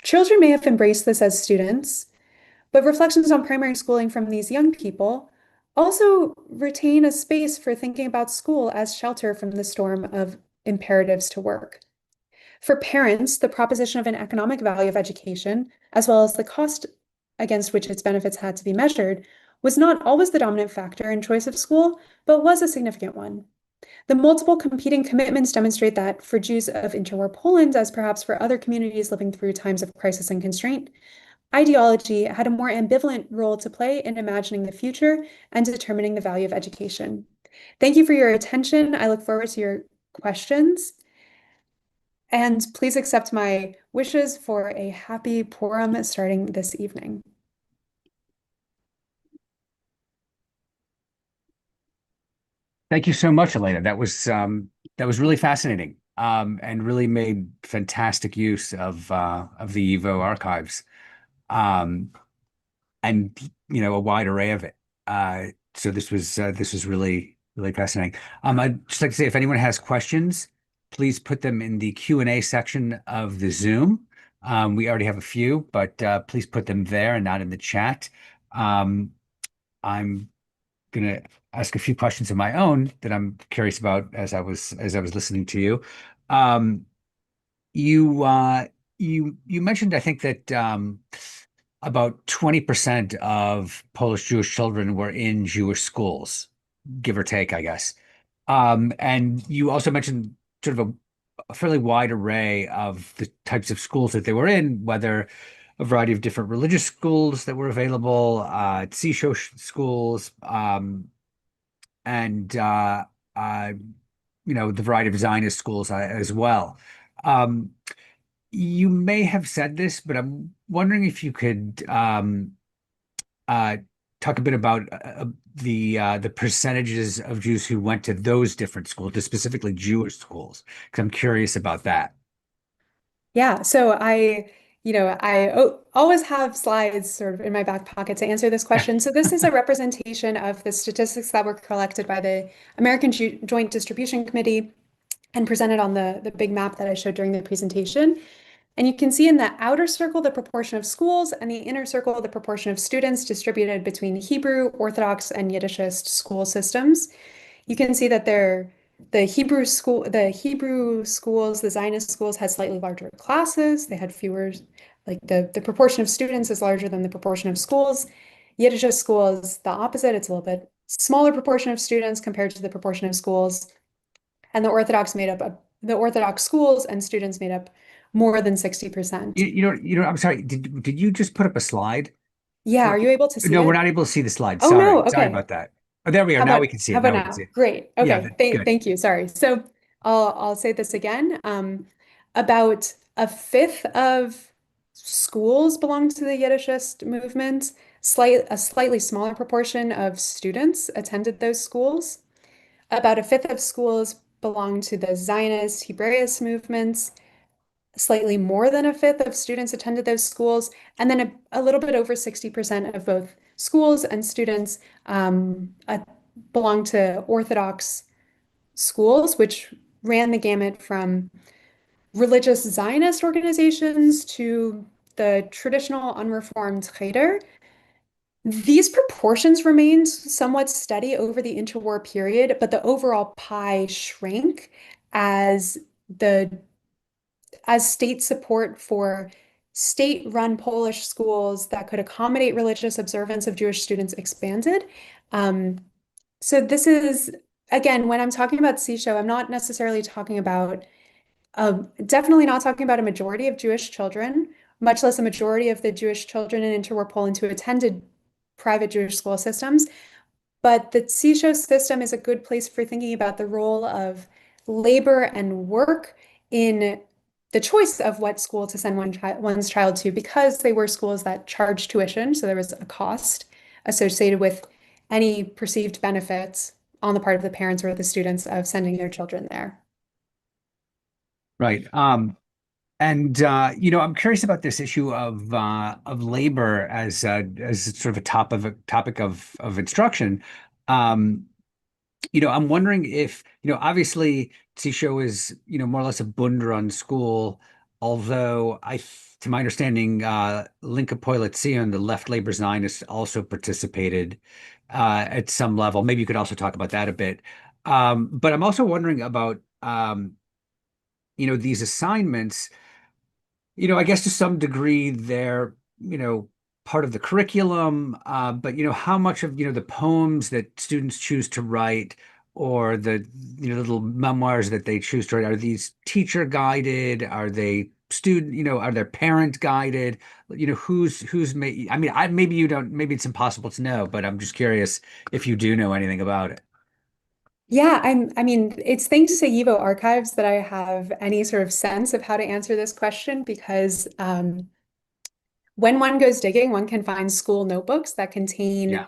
Children may have embraced this as students, but reflections on primary schooling from these young people also retain a space for thinking about school as shelter from the storm of imperatives to work. For parents, the proposition of an economic value of education, as well as the cost against which its benefits had to be measured, was not always the dominant factor in choice of school, but was a significant one. The multiple competing commitments demonstrate that for Jews of interwar Poland, as perhaps for other communities living through times of crisis and constraint, ideology had a more ambivalent role to play in imagining the future and determining the value of education. Thank you for your attention. I look forward to your questions. And please accept my wishes for a happy Purim starting this evening. Thank you so much, Elena. That was really fascinating, and really made fantastic use of the Evo archives, um, and a wide array of it. So this was really fascinating. I'd just like to say, if anyone has questions, please put them in the Q&A section of the Zoom. We already have a few, but please put them there and not in the chat. Um, I'm gonna ask a few questions of my own that I'm curious about as I was listening to you. Um, you you mentioned, I think, that about 20% of Polish Jewish children were in Jewish schools, give or take, I guess. And you also mentioned sort of a fairly wide array of the types of schools that they were in, whether a variety of different religious schools that were available, TSYSHO schools, and uh, the variety of Zionist schools as well. Um, you may have said this, but I'm wondering if you could uh, talk a bit about the percentages of Jews who went to those different schools, to specifically Jewish schools, because I'm curious about that. Yeah, so I always have slides sort of in my back pocket to answer this question. So this is a representation of the statistics that were collected by the American Joint Distribution Committee and presented on the big map that I showed during the presentation. And you can see in the outer circle the proportion of schools and the inner circle the proportion of students distributed between Hebrew, Orthodox, and Yiddishist school systems. You can see that the Hebrew schools, the Zionist schools had slightly larger classes. They had fewer, like the proportion of students is larger than the proportion of schools. Yiddishist school is the opposite. It's a little bit smaller proportion of students compared to the proportion of schools. And the Orthodox schools and students made up more than 60%. I'm sorry. Did you just put up a slide Yeah, for? are you able to see No, we're it? not able to see the slide. Oh no, Sorry okay. about that. Oh, there we are. Now we can see How it. about Now we can see now? it. Great. Yeah, Okay. good. Thank you. Sorry. So I'll say this again. About a fifth of schools belonged to the Yiddishist movement. A slightly smaller proportion of students attended those schools. About a fifth of schools belonged to the Zionist Hebraist movements. Slightly more than a fifth of students attended those schools, and then a little bit over 60% of both schools and students belonged to Orthodox schools, which ran the gamut from religious Zionist organizations to the traditional unreformed Cheder. These proportions remained somewhat steady over the interwar period, but the overall pie shrank as the as state support for state-run Polish schools that could accommodate religious observance of Jewish students expanded. Um, so this is, again, when I'm talking about TSYSHO, I'm not necessarily talking about, definitely not talking about a majority of Jewish children, much less a majority of the Jewish children in interwar Poland who attended private Jewish school systems. But the TSYSHO system is a good place for thinking about the role of labor and work in the choice of what school to send one's child to, because they were schools that charged tuition. So there was a cost associated with any perceived benefits on the part of the parents or the students of sending their children there. Right. And I'm curious about this issue of labor as sort of a topic of instruction. Um, I'm wondering if, obviously TSYSHO is, more or less a Bundrun school, although to my understanding, Linke Polition, the left labor Zionists, also participated at some level. Maybe you could also talk about that a bit. But I'm also wondering about, these assignments. I guess to some degree they're, part of the curriculum, but how much of, the poems that students choose to write or the, little memoirs that they choose to write, are these teacher guided? Are they student, are they parent guided? Who's I mean, maybe you don't, maybe it's impossible to know, but I'm just curious if you do know anything about it. Yeah, I mean, it's thanks to YIVO Archives that I have any sort of sense of how to answer this question because when one goes digging, one can find school notebooks that contain Yeah.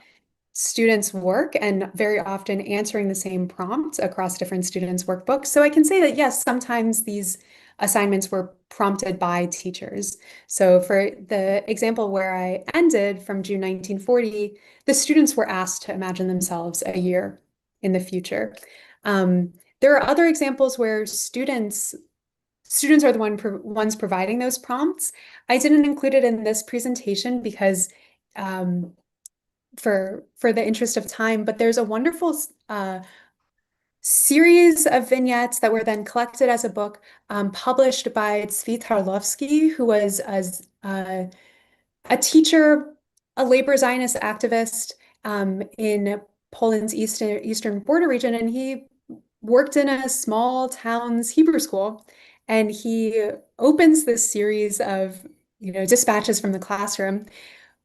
students' work and very often answering the same prompt across different students' workbooks. So I can say that yes, sometimes these assignments were prompted by teachers. So for the example where I ended from June 1940, the students were asked to imagine themselves a year in the future. There are other examples where students are the ones providing those prompts. I didn't include it in this presentation because um, for the interest of time, but there's a wonderful series of vignettes that were then collected as a book, published by Tzvi Tarlowski, who was a teacher, a labor Zionist activist in Poland's eastern border region, and he worked in a small town's Hebrew school, and he opens this series of dispatches from the classroom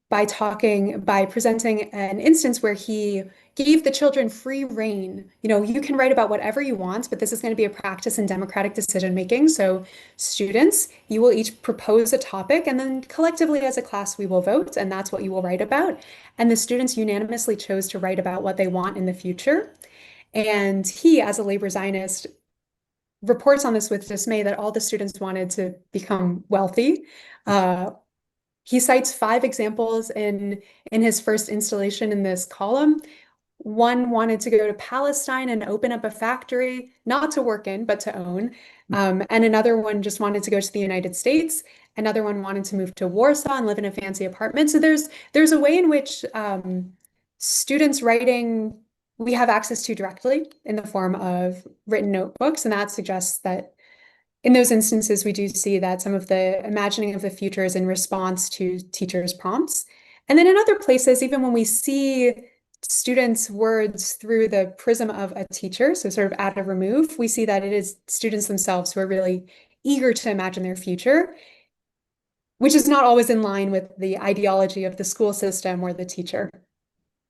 by presenting an instance where he gave the children free rein. You can write about whatever you want, but this is going to be a practice in democratic decision making. So, students, you will each propose a topic, and then collectively as a class, we will vote, and that's what you will write about. And the students unanimously chose to write about what they want in the future. And he, as a labor Zionist, reports on this with dismay that all the students wanted to become wealthy. Uh, he cites 5 examples in his first installation in this column. One wanted to go to Palestine and open up a factory, not to work in, but to own. And another one just wanted to go to the United States. Another one wanted to move to Warsaw and live in a fancy apartment. So there's a way in which students writing we have access to directly in the form of written notebooks, and that suggests that in those instances, we do see that some of the imagining of the future is in response to teachers' prompts. And then in other places, even when we see students' words through the prism of a teacher, so sort of at a remove, we see that it is students themselves who are really eager to imagine their future, which is not always in line with the ideology of the school system or the teacher.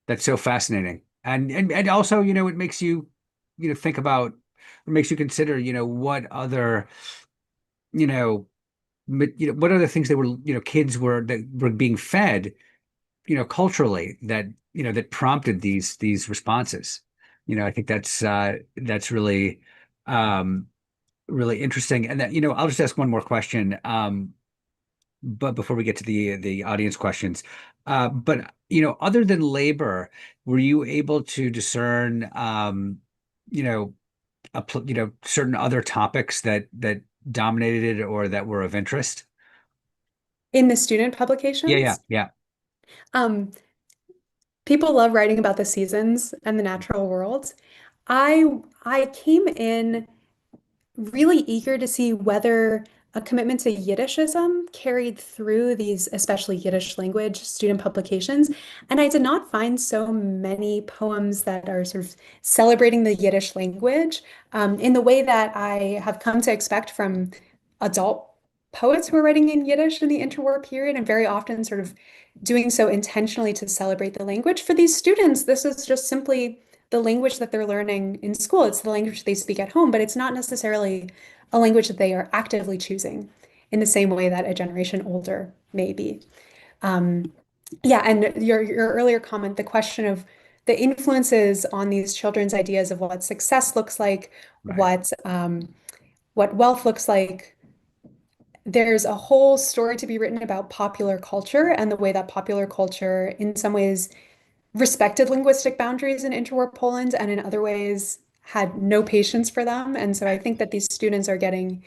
That's so fascinating. And also, it makes you, think about, it makes you consider, what other, you know, but what are the things that were, kids were being fed, culturally that prompted these responses. I think that's really um, really interesting. And that, I'll just ask one more question. But before we get to the audience questions, but other than labor, were you able to discern, you know, certain other topics that dominated it or that were of interest? In the student Yeah, yeah, publications, yeah. um, people love writing about the seasons and the natural world. I came in really eager to see whether a commitment to Yiddishism carried through these, especially Yiddish language student publications. And I did not find so many poems that are sort of celebrating the Yiddish language in the way that I have come to expect from adult poets who are writing in Yiddish in the interwar period, and very often sort of doing so intentionally to celebrate the language. For these students, this is just simply the language that they're learning in school. It's the language they speak at home, but it's not necessarily a language that they are actively choosing in the same way that a generation older may be. Um, yeah, and your earlier comment, the question of the influences on these children's ideas of what success looks like, Right. what wealth looks like. There's a whole story to be written about popular culture and the way that popular culture, in some ways, respected linguistic boundaries in interwar Poland and in other ways had no patience for them. And so I think that these students are getting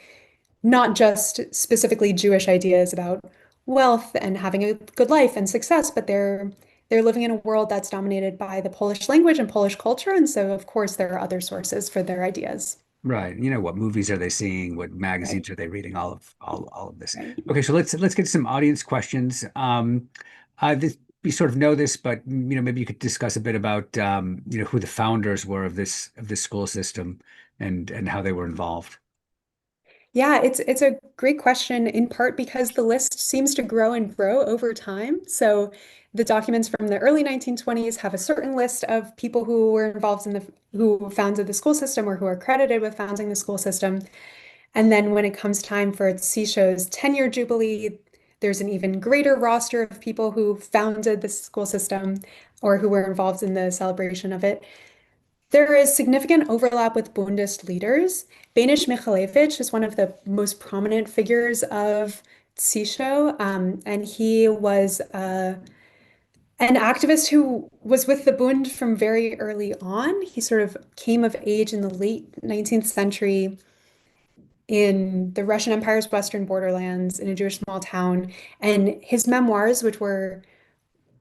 not just specifically Jewish ideas about wealth and having a good life and success, but they're living in a world that's dominated by the Polish language and Polish culture. And so of course there are other sources for their ideas. Right. What movies are they seeing? What Right. magazines are they reading? All of this. Right. Okay, so let's get to some audience questions. We sort of know this, but maybe you could discuss a bit about who the founders were of this school system and how they were involved. Yeah, it's a great question in part because the list seems to grow and grow over time. So the documents from the early 1920s have a certain list of people who were involved in the who founded the school system or who are credited with founding the school system. And then when it comes time for TSYSHO's 10-year jubilee, there's an even greater roster of people who founded the school system or who were involved in the celebration of it. There is significant overlap with Bundist leaders. Benish Michalevich is one of the most prominent figures of TSYSHO, and he was an activist who was with the Bund from very early on. He sort of came of age in the late 19th century in the Russian Empire's western borderlands in a Jewish small town. And his memoirs, which were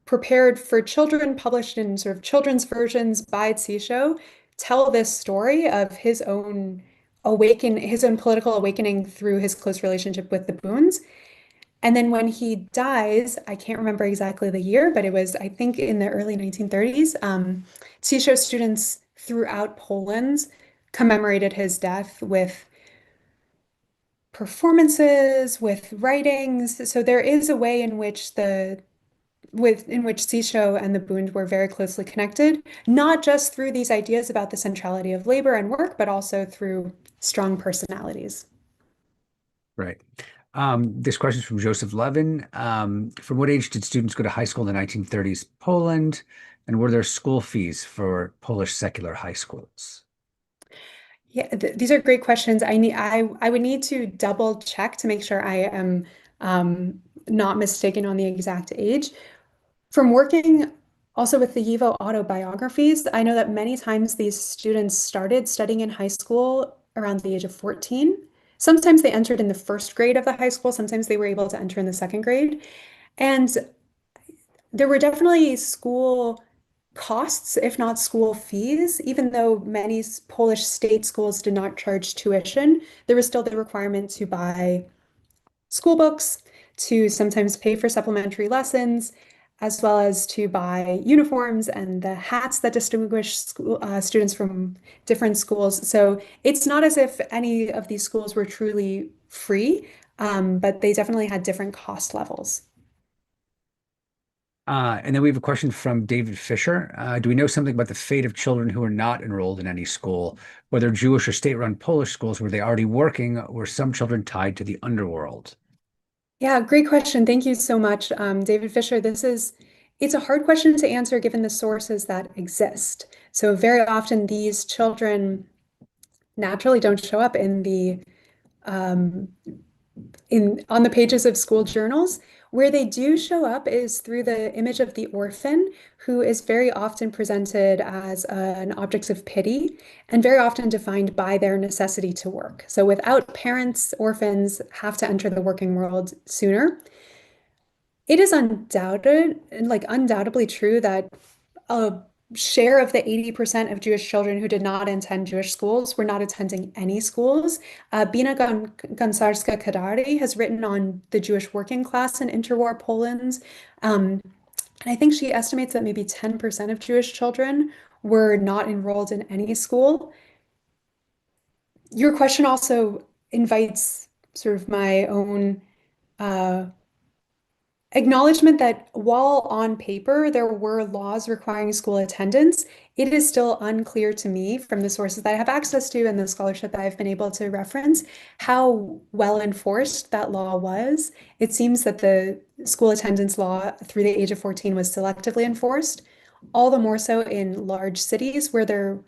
prepared for children, published in sort of children's versions by TSYSHO, tell this story of his own political awakening through his close relationship with the Boons. And then when he dies, I can't remember exactly the year, but it was, I think, in the early 1930s, TSYSHO students throughout Poland commemorated his death with performances, with writings. So there is a way in which TSYSHO and the Bund were very closely connected, not just through these ideas about the centrality of labor and work, but also through strong personalities. Right. This question is from Joseph Levin. From what age did students go to high school in the 1930s Poland, and were there school fees for Polish secular high schools? Yeah, these are great questions. I would need to double check to make sure I am not mistaken on the exact age. From working also with the YIVO autobiographies, I know that many times these students started studying in high school around the age of 14. Sometimes they entered in the first grade of the high school, sometimes they were able to enter in the second grade. And there were definitely school costs, if not school fees, even though many Polish state schools did not charge tuition, there was still the requirement to buy school books, to sometimes pay for supplementary lessons, as well as to buy uniforms and the hats that distinguish students from different schools. So it's not as if any of these schools were truly free, but they definitely had different cost levels. And then we have a question from David Fisher. Do we know something about the fate of children who are not enrolled in any school, whether Jewish or state-run Polish schools? Were they already working, or some children tied to the underworld? Yeah, great question. Thank you so much, David Fisher. It's a hard question to answer given the sources that exist. So very often these children naturally don't show up um, on the pages of school journals. Where they do show up is through the image of the orphan, who is very often presented as an object of pity and very often defined by their necessity to work. So without parents, orphans have to enter the working world sooner. It is undoubtedly true that a share of the 80% of Jewish children who did not attend Jewish schools were not attending any schools. Bina Gansarska-Kadari has written on the Jewish working class in interwar Poland. Um, and I think she estimates that maybe 10% of Jewish children were not enrolled in any school. Your question also invites sort of my own uh, acknowledgement that while on paper there were laws requiring school attendance, it is still unclear to me from the sources that I have access to and the scholarship that I've been able to reference how well enforced that law was. It seems that the school attendance law through the age of 14 was selectively enforced, all the more so in large cities where there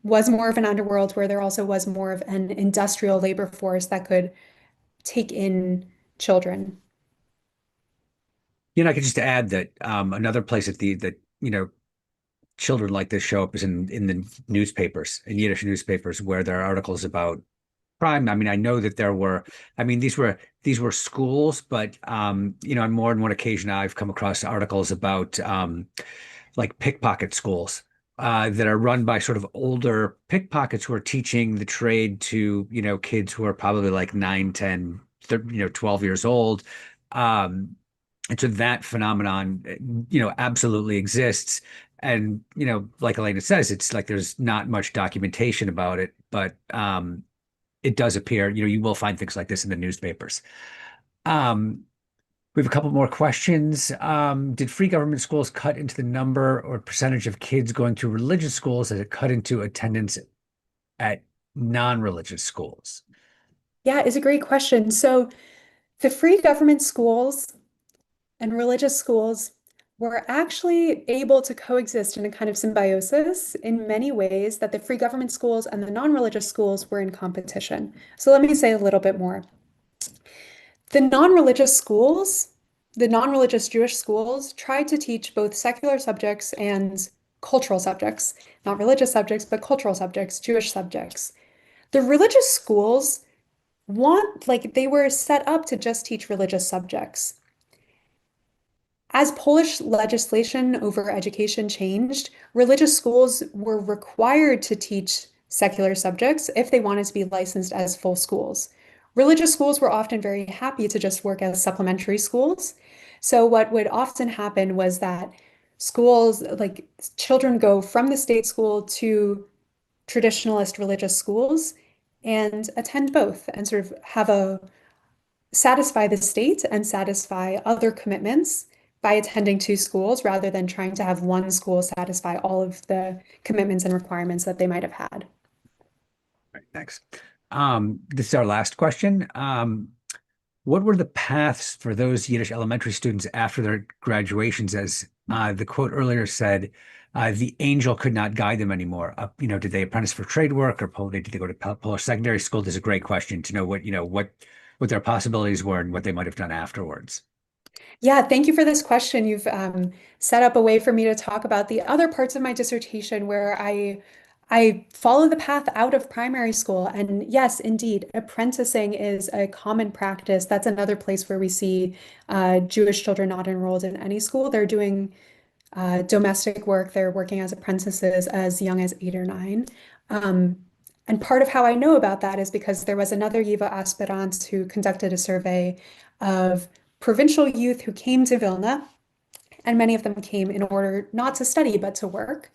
was more of an underworld, where there also was more of an industrial labor force that could take in children. I could just add that another place that children like this show up is in the newspapers, in Yiddish newspapers, where there are articles about crime. I mean, I know that there were, I mean, these were schools, but on more than one occasion, I've come across articles about like pickpocket schools that are run by sort of older pickpockets who are teaching the trade to, kids who are probably like 9, 10, 12 years old. Um, and so that phenomenon, absolutely exists. And, like Elena says, it's like there's not much documentation about it, but it does appear, you will find things like this in the newspapers. Um, we have a couple more questions. Did free government schools cut into the number or percentage of kids going to religious schools as it cut into attendance at non-religious schools? Yeah, it's a great question. So the free government schools and religious schools were actually able to coexist in a kind of symbiosis in many ways that the free government schools and the non-religious schools were in competition. So let me say a little bit more. The non-religious schools, the non-religious Jewish schools tried to teach both secular subjects and cultural subjects, not religious subjects, but cultural subjects, Jewish subjects. The religious schools they were set up to just teach religious subjects. As Polish legislation over education changed, religious schools were required to teach secular subjects if they wanted to be licensed as full schools. Religious schools were often very happy to just work as supplementary schools. So, what would often happen was that schools, like children, go from the state school to traditionalist religious schools and attend both and sort of have a satisfy the state and satisfy other commitments by attending two schools rather than trying to have one school satisfy all of the commitments and requirements that they might have had. Right, thanks. This is our last question. What were the paths for those Yiddish elementary students after their graduations? As the quote earlier said, the angel could not guide them anymore. Did they apprentice for trade work, or did they go to Polish secondary school? This is a great question to know what their possibilities were and what they might have done afterwards. Yeah, thank you for this question. You've set up a way for me to talk about the other parts of my dissertation where I follow the path out of primary school. And yes, indeed, apprenticing is a common practice. That's another place where we see Jewish children not enrolled in any school. They're doing domestic work. They're working as apprentices as young as 8 or 9. Um, and part of how I know about that is because there was another Yiva aspirant who conducted a survey of provincial youth who came to Vilna, and many of them came in order not to study, but to work.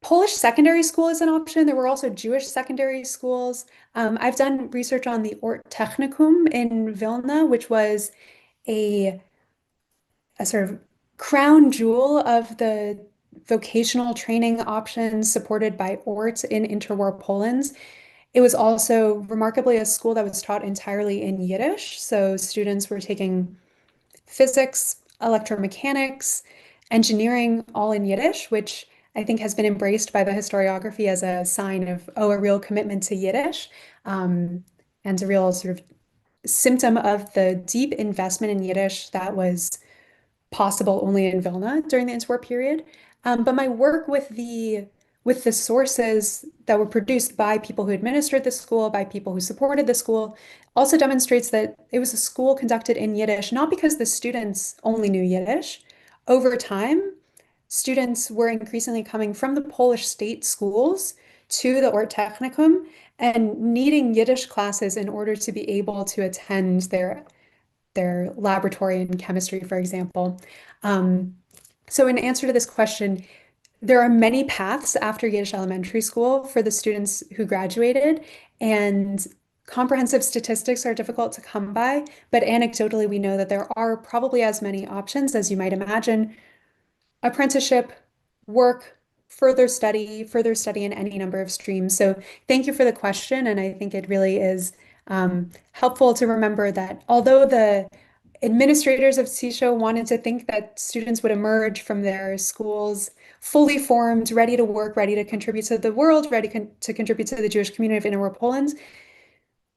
Polish secondary school is an option. There were also Jewish secondary schools. I've done research on the Ort Technicum in Vilna, which was a a sort of crown jewel of the vocational training options supported by ORT in interwar Poland. It was also remarkably a school that was taught entirely in Yiddish. So students were taking physics, electromechanics, engineering, all in Yiddish, which I think has been embraced by the historiography as a sign of, oh, a real commitment to Yiddish, um, and a real sort of symptom of the deep investment in Yiddish that was possible only in Vilna during the interwar period. But my work with the sources that were produced by people who administered the school, by people who supported the school, also demonstrates that it was a school conducted in Yiddish, not because the students only knew Yiddish. Over time, students were increasingly coming from the Polish state schools to the Ort Technicum and needing Yiddish classes in order to be able to attend their laboratory in chemistry, for example. Um, so in answer to this question, there are many paths after Yiddish elementary school for the students who graduated, and comprehensive statistics are difficult to come by, but anecdotally, we know that there are probably as many options as you might imagine: apprenticeship, work, further study in any number of streams. So thank you for the question. And I think it really is helpful to remember that although the administrators of TSYSHO wanted to think that students would emerge from their schools fully formed, ready to work, ready to contribute to the world, to contribute to the Jewish community of Interwar Poland,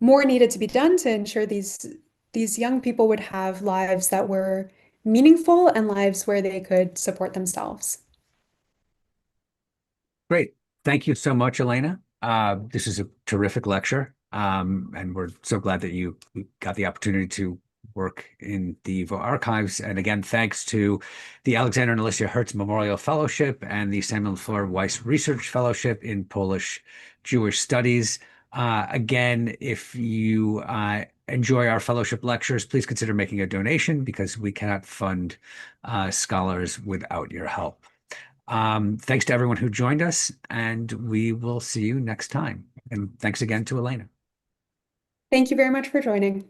more needed to be done to ensure these young people would have lives that were meaningful and lives where they could support themselves. Great. Thank you so much, Elena. This is a terrific lecture, and we're so glad that you got the opportunity to work in the YIVO archives. And again, thanks to the Aleksander and Alicja Hertz Memorial Fellowship and the Samuel and Flora Weiss Research Fellowship in Polish Jewish Studies. Again, if you enjoy our fellowship lectures, please consider making a donation because we cannot fund scholars without your help. Thanks to everyone who joined us, and we will see you next time. And thanks again to Elena. Thank you very much for joining.